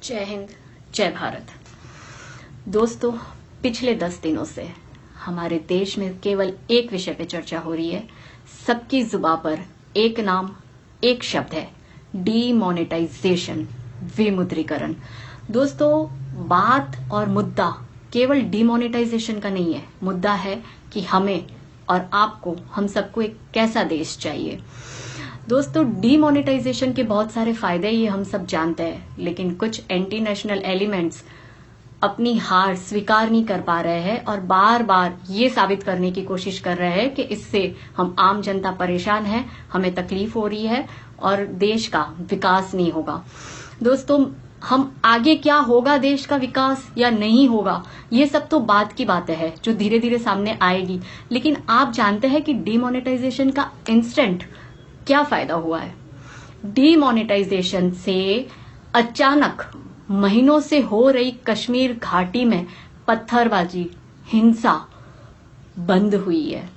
जय हिंद, जय भारत। दोस्तों, पिछले 10 दिनों से हमारे देश में केवल एक विषय पे चर्चा हो रही है। सबकी जुबान पर एक नाम, एक शब्द है, डीमोनेटाइजेशन, विमुद्रीकरण। दोस्तों, बात और मुद्दा केवल डीमोनेटाइजेशन का नहीं है। मुद्दा है कि हमें और आपको, हम सबको एक कैसा देश चाहिए। दोस्तों, डीमोनेटाइजेशन के बहुत सारे फायदे ये हम सब जानते हैं, लेकिन कुछ एंटी नेशनल एलिमेंट्स अपनी हार स्वीकार नहीं कर पा रहे हैं और बार बार ये साबित करने की कोशिश कर रहे हैं कि इससे हम आम जनता परेशान है, हमें तकलीफ हो रही है और देश का विकास नहीं होगा। दोस्तों, हम आगे क्या होगा, देश का विकास या नहीं होगा, ये सब तो बात की बातें हैं जो धीरे धीरे सामने आएगी। लेकिन आप जानते हैं कि डीमोनेटाइजेशन का इंस्टेंट क्या फायदा हुआ है। डीमोनेटाइजेशन से अचानक महीनों से हो रही कश्मीर घाटी में पत्थरबाजी, हिंसा बंद हुई है।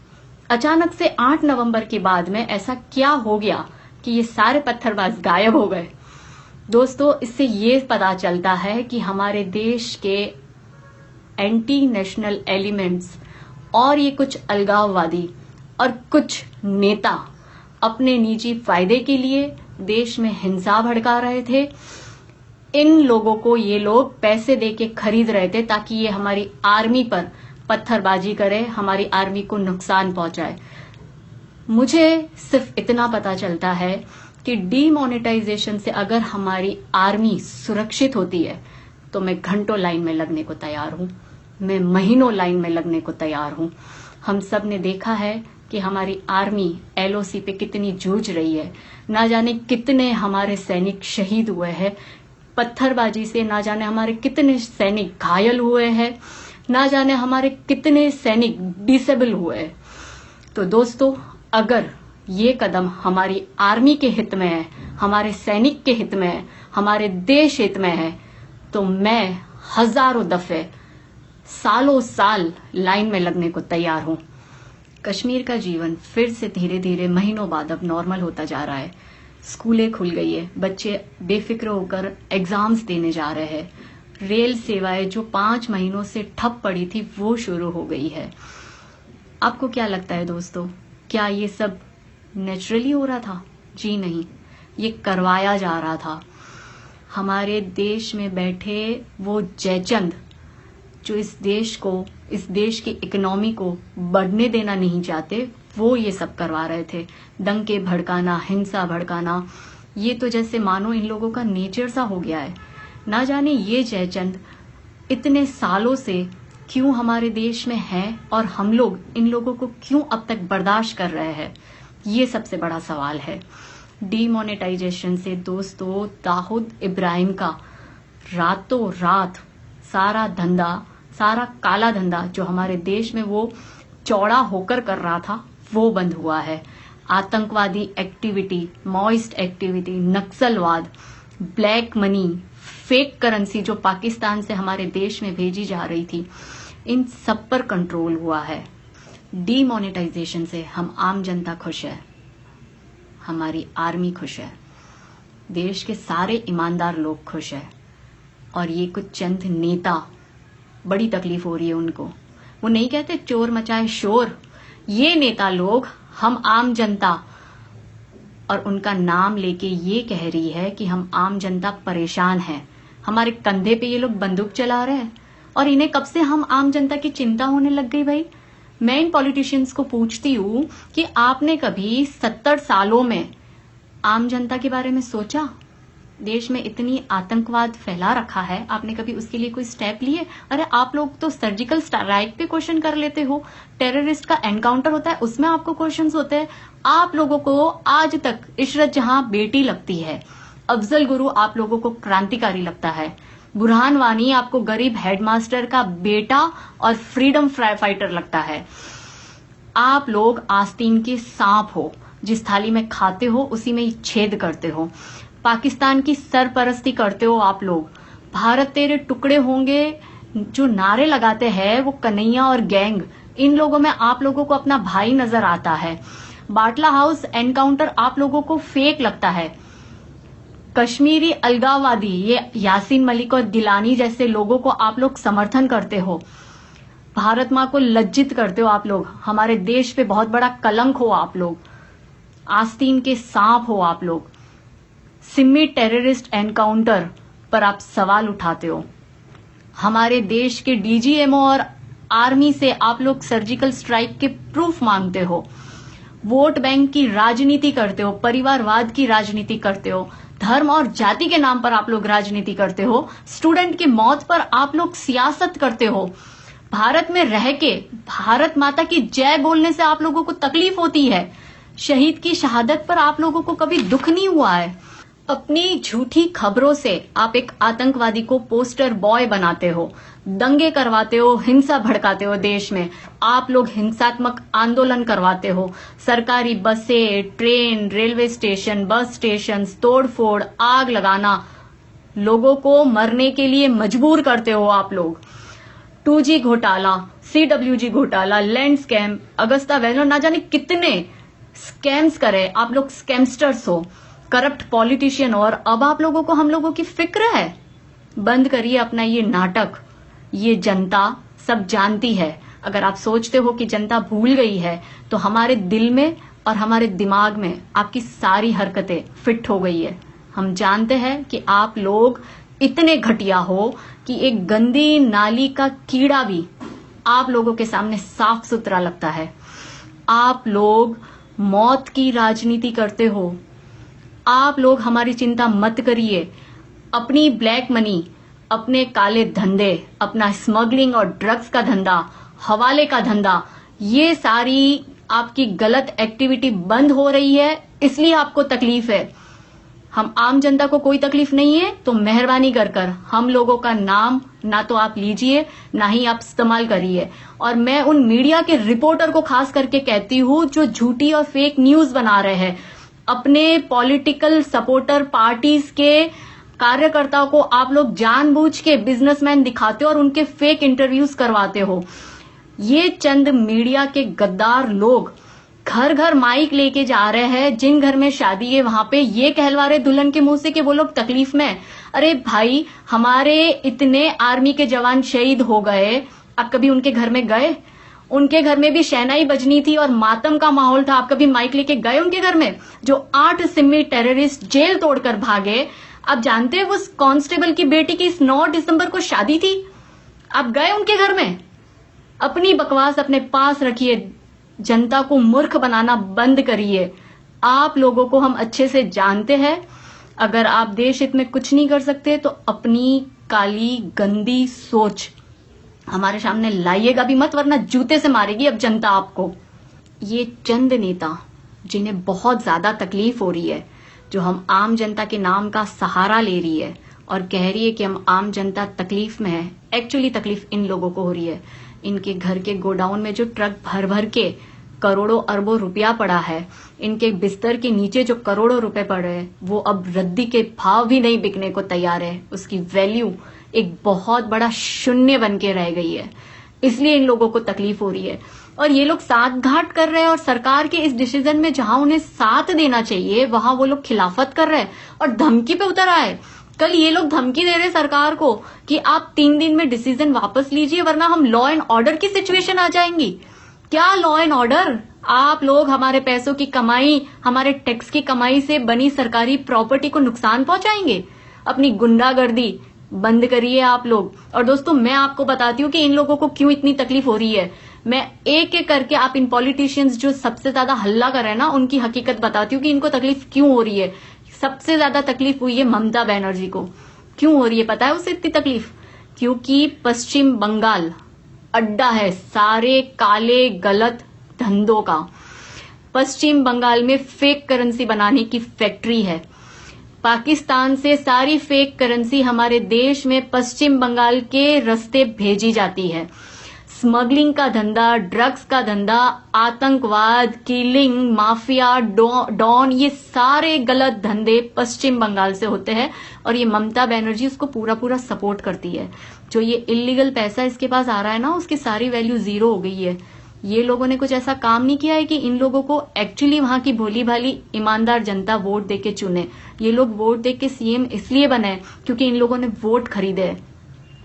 अचानक से 8 नवंबर के बाद में ऐसा क्या हो गया कि ये सारे पत्थरबाज गायब हो गए। दोस्तों, इससे ये पता चलता है कि हमारे देश के एंटी नेशनल एलिमेंट्स और ये कुछ अलगाववादी और कुछ नेता अपने निजी फायदे के लिए देश में हिंसा भड़का रहे थे। इन लोगों को ये लोग पैसे देके खरीद रहे थे ताकि ये हमारी आर्मी पर पत्थरबाजी करे, हमारी आर्मी को नुकसान पहुंचाए। मुझे सिर्फ इतना पता चलता है कि डीमोनेटाइजेशन से अगर हमारी आर्मी सुरक्षित होती है तो मैं घंटों लाइन में लगने को तैयार हूं, मैं महीनों लाइन में लगने को तैयार हूं। हम सब ने देखा है कि हमारी आर्मी एलओसी पे कितनी जूझ रही है। ना जाने कितने हमारे सैनिक शहीद हुए हैं पत्थरबाजी से, ना जाने हमारे कितने सैनिक घायल हुए हैं, ना जाने हमारे कितने सैनिक डिसेबल हुए हैं। तो दोस्तों, अगर ये कदम हमारी आर्मी के हित में है, हमारे सैनिक के हित में है, हमारे देश हित में है, तो मैं हजारों दफे, सालों साल लाइन में लगने को तैयार हूं। कश्मीर का जीवन फिर से धीरे धीरे महीनों बाद अब नॉर्मल होता जा रहा है। स्कूलें खुल गई है, बच्चे बेफिक्र होकर एग्जाम्स देने जा रहे हैं। रेल सेवाएं जो 5 महीनों से ठप पड़ी थी वो शुरू हो गई है। आपको क्या लगता है दोस्तों, क्या ये सब नेचुरली हो रहा था? जी नहीं, ये करवाया जा रहा था। हमारे देश में बैठे वो जयचंद जो इस देश की इकोनॉमी को बढ़ने देना नहीं चाहते, वो ये सब करवा रहे थे। दंगे भड़काना, हिंसा भड़काना, ये तो जैसे मानो इन लोगों का नेचर सा हो गया है। ना जाने ये जयचंद इतने सालों से क्यों हमारे देश में हैं और हम लोग इन लोगों को क्यों अब तक बर्दाश्त कर रहे हैं, ये सबसे बड़ा सवाल है। डीमोनेटाइजेशन से दोस्तों, दाऊद इब्राहिम का रातों रात सारा धंधा, सारा काला धंधा जो हमारे देश में वो चौड़ा होकर कर रहा था, वो बंद हुआ है। आतंकवादी एक्टिविटी, मॉइस्ट एक्टिविटी, नक्सलवाद, ब्लैक मनी, फेक करेंसी जो पाकिस्तान से हमारे देश में भेजी जा रही थी, इन सब पर कंट्रोल हुआ है। डीमोनेटाइजेशन से हम आम जनता खुश है, हमारी आर्मी खुश है, देश के सारे ईमानदार लोग खुश है और ये कुछ चंद नेता, बड़ी तकलीफ हो रही है उनको। वो नहीं कहते चोर मचाए शोर, ये नेता लोग हम आम जनता और उनका नाम लेके ये कह रही है कि हम आम जनता परेशान हैं। हमारे कंधे पे ये लोग बंदूक चला रहे हैं और इन्हें कब से हम आम जनता की चिंता होने लग गई भाई। मैं इन पॉलिटिशियंस को पूछती हूं कि आपने कभी 70 सालों में आम जनता के बारे में सोचा? देश में इतनी आतंकवाद फैला रखा है, आपने कभी उसके लिए कोई स्टेप लिए? अरे आप लोग तो सर्जिकल स्ट्राइक पे क्वेश्चन कर लेते हो, टेररिस्ट का एनकाउंटर होता है उसमें आपको क्वेश्चंस होते हैं। आप लोगों को आज तक इशरत जहां बेटी लगती है, अफजल गुरु आप लोगों को क्रांतिकारी लगता है, बुरहान वानी आपको गरीब हेडमास्टर का बेटा और फ्रीडम फाइटर लगता है। आप लोग आस्तीन के सांप हो, जिस थाली में खाते हो उसी में ही छेद करते हो। पाकिस्तान की सरपरस्ती करते हो आप लोग। भारत तेरे टुकड़े होंगे जो नारे लगाते हैं वो कन्हैया और गैंग, इन लोगों में आप लोगों को अपना भाई नजर आता है। बाटला हाउस एनकाउंटर आप लोगों को फेक लगता है। कश्मीरी अलगाववादी, ये यासीन मलिक और गिलानी जैसे लोगों को आप लोग समर्थन करते हो, भारत माँ को लज्जित करते हो आप लोग, हमारे देश पे बहुत बड़ा कलंक हो आप लोग, आस्तीन के सांप हो आप लोग। सिमी टेररिस्ट एनकाउंटर पर आप सवाल उठाते हो, हमारे देश के डीजीएमओ और आर्मी से आप लोग सर्जिकल स्ट्राइक के प्रूफ मांगते हो, वोट बैंक की राजनीति करते हो, परिवारवाद की राजनीति करते हो, धर्म और जाति के नाम पर आप लोग राजनीति करते हो, स्टूडेंट की मौत पर आप लोग सियासत करते हो। भारत में रह के भारत माता की जय बोलने से आप लोगों को तकलीफ होती है, शहीद की शहादत पर आप लोगों को कभी दुख नहीं हुआ है। अपनी झूठी खबरों से आप एक आतंकवादी को पोस्टर बॉय बनाते हो, दंगे करवाते हो, हिंसा भड़काते हो, देश में आप लोग हिंसात्मक आंदोलन करवाते हो, सरकारी बसें, train, railway station, bus station तोड़फोड़, आग लगाना, लोगों को मरने के लिए मजबूर करते हो आप लोग। 2G घोटाला, CWG घोटाला, लैंड स्कैम, अगस्ता वैली, ना जाने कितने स्कैम्स करे, आप लोग स्कैमस्टर्स हो, करप्ट पॉलिटिशियन। और अब आप लोगों को हम लोगों की फिक्र है। बंद करिए अपना ये नाटक, ये जनता सब जानती है। अगर आप सोचते हो कि जनता भूल गई है तो हमारे दिल में और हमारे दिमाग में आपकी सारी हरकतें फिट हो गई है। हम जानते हैं कि आप लोग इतने घटिया हो कि एक गंदी नाली का कीड़ा भी आप लोगों के सामने साफ सुथरा लगता है। आप लोग मौत की राजनीति करते हो। आप लोग हमारी चिंता मत करिए। अपनी ब्लैक मनी, अपने काले धंधे, अपना स्मगलिंग और ड्रग्स का धंधा, हवाले का धंधा, ये सारी आपकी गलत एक्टिविटी बंद हो रही है, इसलिए आपको तकलीफ है। हम आम जनता को कोई तकलीफ नहीं है, तो मेहरबानी कर हम लोगों का नाम ना तो आप लीजिए, ना ही आप इस्तेमाल करिए। और मैं उन मीडिया के रिपोर्टर को खास करके कहती हूँ जो झूठी और फेक न्यूज बना रहे हैं, अपने पॉलिटिकल सपोर्टर पार्टीज के कार्यकर्ताओं को आप लोग जानबूझ के बिजनेसमैन दिखाते हो और उनके फेक इंटरव्यूज करवाते हो। ये चंद मीडिया के गद्दार लोग घर घर माइक लेके जा रहे हैं, जिन घर में शादी है वहां पे ये कहलवा रहे दुल्हन के मुंह से कि वो लोग तकलीफ में। अरे भाई, हमारे इतने आर्मी के जवान शहीद हो गए, आप कभी उनके घर में गए? उनके घर में भी शहनाई बजनी थी और मातम का माहौल था, आप कभी माइक लेके गए उनके घर में? जो 8 सिमी टेररिस्ट जेल तोड़कर भागे, आप जानते हैं उस कांस्टेबल की बेटी की इस 9 दिसंबर को शादी थी, आप गए उनके घर में? अपनी बकवास अपने पास रखिए, जनता को मूर्ख बनाना बंद करिए। आप लोगों को हम अच्छे से जानते हैं। अगर आप देश हित में कुछ नहीं कर सकते तो अपनी काली गंदी सोच हमारे सामने लाइएगा भी मत, वरना जूते से मारेगी अब जनता आपको। ये चंद नेता जिन्हें बहुत ज्यादा तकलीफ हो रही है, जो हम आम जनता के नाम का सहारा ले रही है और कह रही है कि हम आम जनता तकलीफ में है, एक्चुअली तकलीफ इन लोगों को हो रही है। इनके घर के गोडाउन में जो ट्रक भर भर के करोड़ों अरबों रुपया पड़ा है, इनके बिस्तर के नीचे जो करोड़ों रुपए पड़े हैं, वो अब रद्दी के भाव भी नहीं बिकने को तैयार है। उसकी वैल्यू एक बहुत बड़ा शून्य बन के रह गई है, इसलिए इन लोगों को तकलीफ हो रही है। और ये लोग साथ घाट कर रहे हैं और सरकार के इस डिसीजन में जहां उन्हें साथ देना चाहिए वहां वो लोग खिलाफत कर रहे हैं और धमकी पे उतर आए। कल ये लोग धमकी दे रहे सरकार को कि आप 3 दिन में डिसीजन वापस लीजिए, वरना हम लॉ एंड ऑर्डर की सिचुएशन आ जाएंगी। क्या लॉ एंड ऑर्डर? आप लोग हमारे पैसों की कमाई, हमारे टैक्स की कमाई से बनी सरकारी प्रॉपर्टी को नुकसान पहुंचाएंगे? अपनी गुंडागर्दी बंद करिए आप लोग। और दोस्तों, मैं आपको बताती हूँ कि इन लोगों को क्यों इतनी तकलीफ हो रही है। मैं एक एक करके आप इन पॉलिटिशियंस जो सबसे ज्यादा हल्ला कर रहे हैं ना, उनकी हकीकत बताती हूँ कि इनको तकलीफ क्यों हो रही है। सबसे ज्यादा तकलीफ हुई है ममता बनर्जी को। क्यों हो रही है पता है उसे इतनी तकलीफ? क्योंकि पश्चिम बंगाल अड्डा है सारे काले गलत धंधों का। पश्चिम बंगाल में फेक करेंसी बनाने की फैक्ट्री है। पाकिस्तान से सारी फेक करेंसी हमारे देश में पश्चिम बंगाल के रास्ते भेजी जाती है। स्मगलिंग का धंधा, ड्रग्स का धंधा, आतंकवाद, किलिंग, माफिया, डॉन, ये सारे गलत धंधे पश्चिम बंगाल से होते हैं और ये ममता बनर्जी उसको पूरा पूरा सपोर्ट करती है। जो ये इलीगल पैसा इसके पास आ रहा है ना, उसकी सारी वैल्यू जीरो हो गई है। ये लोगों ने कुछ ऐसा काम नहीं किया है कि इन लोगों को एक्चुअली वहां की भोली भाली ईमानदार जनता वोट देके चुने। ये लोग वोट देके सीएम इसलिए बने क्योंकि इन लोगों ने वोट खरीदे है।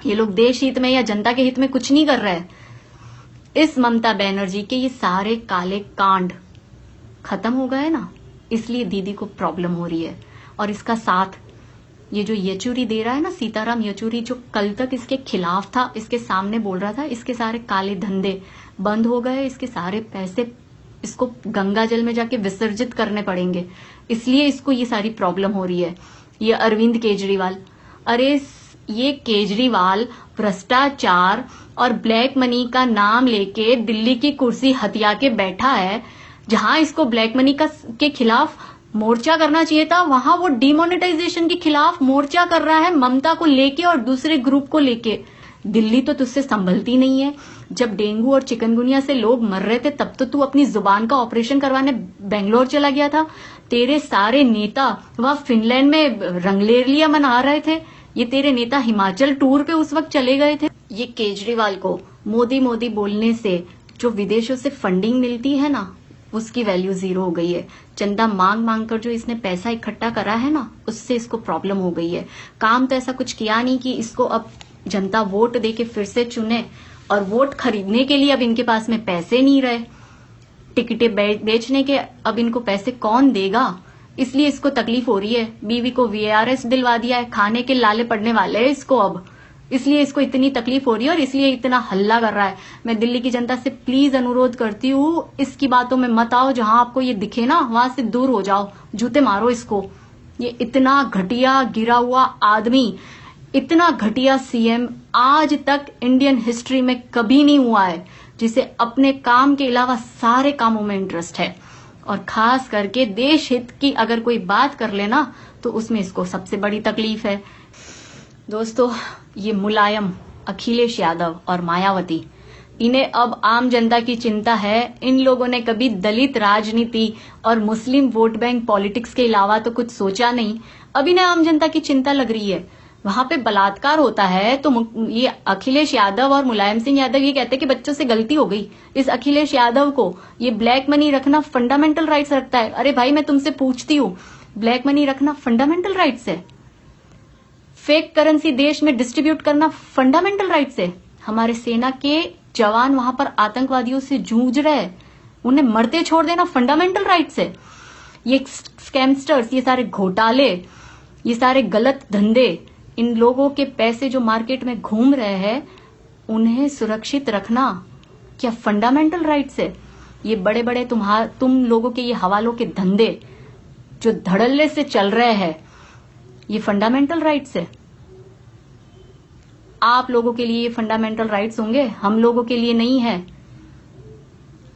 ये लोग देश हित में या जनता के हित में कुछ नहीं कर रहे हैं। इस ममता बनर्जी के ये सारे काले कांड खत्म हो गए ना, इसलिए दीदी को प्रॉब्लम हो रही है। और इसका साथ ये जो येचुरी दे रहा है ना, सीताराम येचुरी, जो कल तक इसके खिलाफ था, इसके सामने बोल रहा था, इसके सारे काले धंधे बंद हो गए, इसके सारे पैसे इसको गंगा जल में जाके विसर्जित करने पड़ेंगे, इसलिए इसको ये सारी प्रॉब्लम हो रही है। ये अरविंद केजरीवाल, अरे ये केजरीवाल भ्रष्टाचार और ब्लैक मनी का नाम लेके दिल्ली की कुर्सी हथिया के बैठा है। जहां इसको ब्लैक मनी के खिलाफ मोर्चा करना चाहिए था, वहां वो डिमोनेटाइजेशन के खिलाफ मोर्चा कर रहा है, ममता को लेके और दूसरे ग्रुप को लेके। दिल्ली तो तुझसे संभलती नहीं है। जब डेंगू और चिकनगुनिया से लोग मर रहे थे तब तो तू अपनी जुबान का ऑपरेशन करवाने बेंगलोर चला गया था। तेरे सारे नेता वहां फिनलैंड में रंगलेलिया मना रहे थे। ये तेरे नेता हिमाचल टूर पे उस वक्त चले गए थे। ये केजरीवाल को मोदी मोदी बोलने से जो विदेशों से फंडिंग मिलती है ना, उसकी वैल्यू जीरो हो गई है। चंदा मांग मांग कर जो इसने पैसा इकट्ठा करा है ना, उससे इसको प्रॉब्लम हो गई है। काम तो ऐसा कुछ किया नहीं कि इसको अब जनता वोट देके फिर से चुने, और वोट खरीदने के लिए अब इनके पास में पैसे नहीं रहे, टिकटें बेचने के अब इनको पैसे कौन देगा, इसलिए इसको तकलीफ हो रही है। बीवी को VARS दिलवा दिया है, खाने के लाले पड़ने वाले हैं इसको अब, इसलिए इसको इतनी तकलीफ हो रही है और इसलिए इतना हल्ला कर रहा है। मैं दिल्ली की जनता से प्लीज अनुरोध करती हूँ, इसकी बातों में मत आओ। जहां आपको ये दिखे ना वहां से दूर हो जाओ, जूते मारो इसको। ये इतना घटिया गिरा हुआ आदमी, इतना घटिया सीएम आज तक इंडियन हिस्ट्री में कभी नहीं हुआ है, जिसे अपने काम के अलावा सारे कामों में इंटरेस्ट है। और खास करके देश हित की अगर कोई बात कर लेना तो उसमें इसको सबसे बड़ी तकलीफ है। दोस्तों, ये मुलायम, अखिलेश यादव और मायावती, इन्हें अब आम जनता की चिंता है। इन लोगों ने कभी दलित राजनीति और मुस्लिम वोट बैंक पॉलिटिक्स के अलावा तो कुछ सोचा नहीं। अब इन्हें आम जनता की चिंता लग रही है। वहां पे बलात्कार होता है तो ये अखिलेश यादव और मुलायम सिंह यादव ये कहते हैं कि बच्चों से गलती हो गई। इस अखिलेश यादव को ये ब्लैक मनी रखना फंडामेंटल राइट्स रखता है। अरे भाई, मैं तुमसे पूछती हूँ, ब्लैक मनी रखना फंडामेंटल राइट्स है? फेक करेंसी देश में डिस्ट्रीब्यूट करना फंडामेंटल राइट्स है? हमारे सेना के जवान वहां पर आतंकवादियों से जूझ रहे हैं, उन्हें मरते छोड़ देना फंडामेंटल राइट्स है? ये स्कैमस्टर्स, ये सारे घोटाले, ये सारे गलत धंधे, इन लोगों के पैसे जो मार्केट में घूम रहे हैं, उन्हें सुरक्षित रखना क्या फंडामेंटल राइट्स है? ये बड़े बड़े तुम लोगों के ये हवालों के धंधे जो धड़ल्ले से चल रहे हैं, ये फंडामेंटल राइट्स है? आप लोगों के लिए ये फंडामेंटल राइट्स होंगे, हम लोगों के लिए नहीं है।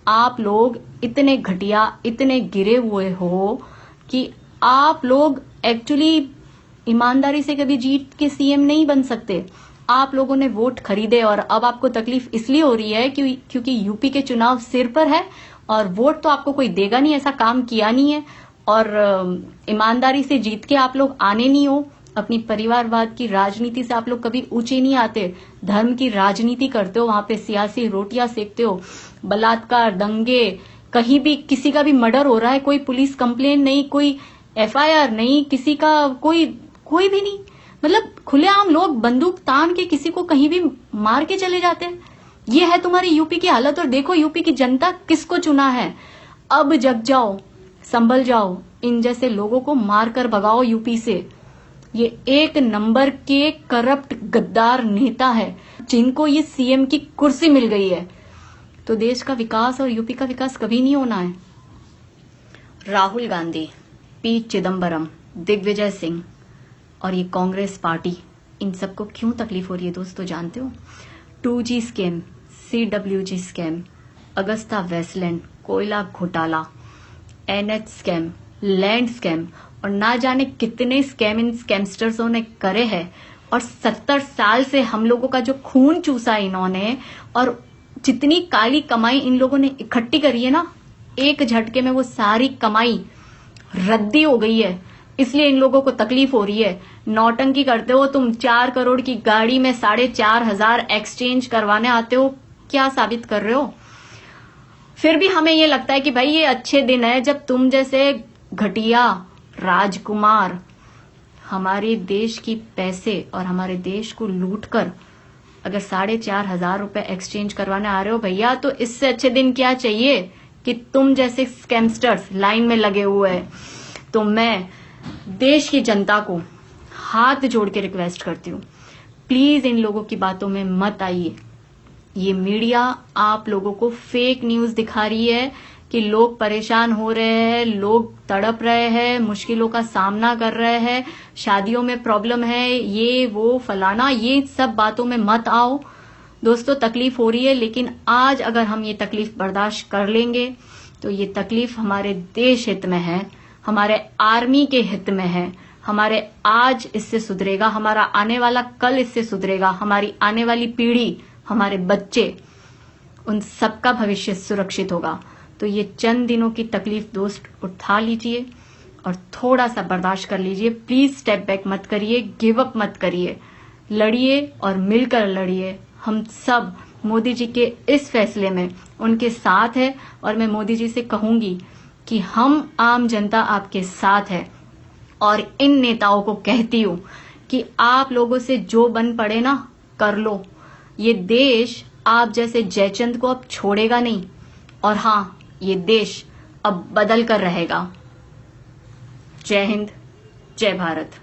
आप लोग इतने घटिया, इतने गिरे हुए हो कि आप लोग एक्चुअली ईमानदारी से कभी जीत के सीएम नहीं बन सकते। आप लोगों ने वोट खरीदे और अब आपको तकलीफ इसलिए हो रही है क्योंकि यूपी के चुनाव सिर पर है और वोट तो आपको कोई देगा नहीं, ऐसा काम किया नहीं है, और ईमानदारी से जीत के आप लोग आने नहीं हो। अपनी परिवारवाद की राजनीति से आप लोग कभी ऊंचे नहीं आते, धर्म की राजनीति करते हो, वहां पे सियासी रोटियां सेकते हो। बलात्कार, दंगे, कहीं भी किसी का भी मर्डर हो रहा है, कोई पुलिस कंप्लेन नहीं, कोई FIR नहीं, किसी का कोई भी नहीं, मतलब खुलेआम लोग बंदूक तान के किसी को कहीं भी मार के चले जाते हैं। ये है तुम्हारी यूपी की हालत। और देखो यूपी की जनता किसको चुना है। अब जग जाओ, संभल जाओ, इन जैसे लोगों को मार कर भगाओ यूपी से। ये एक नंबर के करप्ट गद्दार नेता है, जिनको ये सीएम की कुर्सी मिल गई है तो देश का विकास और यूपी का विकास कभी नहीं होना है। राहुल गांधी, P चिदम्बरम, दिग्विजय सिंह और ये कांग्रेस पार्टी, इन सबको क्यों तकलीफ हो रही है दोस्तों जानते हो? 2G scam, CWG scam, Agusta Westland, कोयला घोटाला, NH स्कैम, लैंड स्कैम और ना जाने कितने स्कैम इन स्कैमस्टर्सों ने करे हैं। और 70 साल से हम लोगों का जो खून चूसा इन्होंने और जितनी काली कमाई इन लोगों ने इकट्ठी करी है ना, एक झटके में वो सारी कमाई रद्दी हो गई है। इसलिए इन लोगों को तकलीफ हो रही है। नौटंकी करते हो तुम, 4 करोड़ की गाड़ी में 4,500 एक्सचेंज करवाने आते हो, क्या साबित कर रहे हो? फिर भी हमें ये लगता है कि भाई ये अच्छे दिन है जब तुम जैसे घटिया राजकुमार हमारे देश की पैसे और हमारे देश को लूटकर अगर 4,500 रुपए एक्सचेंज करवाने आ रहे हो भैया, तो इससे अच्छे दिन क्या चाहिए कि तुम जैसे स्कैमस्टर्स लाइन में लगे हुए हैं। तो मैं देश की जनता को हाथ जोड़ के रिक्वेस्ट करती हूँ, प्लीज इन लोगों की बातों में मत आइए। ये मीडिया आप लोगों को फेक न्यूज दिखा रही है कि लोग परेशान हो रहे हैं, लोग तड़प रहे हैं, मुश्किलों का सामना कर रहे हैं, शादियों में प्रॉब्लम है, ये वो फलाना, ये सब बातों में मत आओ। दोस्तों तकलीफ हो रही है, लेकिन आज अगर हम ये तकलीफ बर्दाश्त कर लेंगे तो ये तकलीफ हमारे देश हित में है, हमारे आर्मी के हित में है, हमारे आज इससे सुधरेगा, हमारा आने वाला कल इससे सुधरेगा, हमारी आने वाली पीढ़ी, हमारे बच्चे, उन सबका भविष्य सुरक्षित होगा। तो ये चंद दिनों की तकलीफ दोस्त उठा लीजिए और थोड़ा सा बर्दाश्त कर लीजिए। प्लीज स्टेप बैक मत करिए, गिव अप मत करिए, लड़िए और मिलकर लड़िए। हम सब मोदी जी के इस फैसले में उनके साथ है और मैं मोदी जी से कहूंगी कि हम आम जनता आपके साथ है। और इन नेताओं को कहती हूं कि आप लोगों से जो बन पड़े ना कर लो। ये देश आप जैसे जयचंद को अब छोड़ेगा नहीं, और हाँ, ये देश अब बदल कर रहेगा। जय हिंद, जय भारत।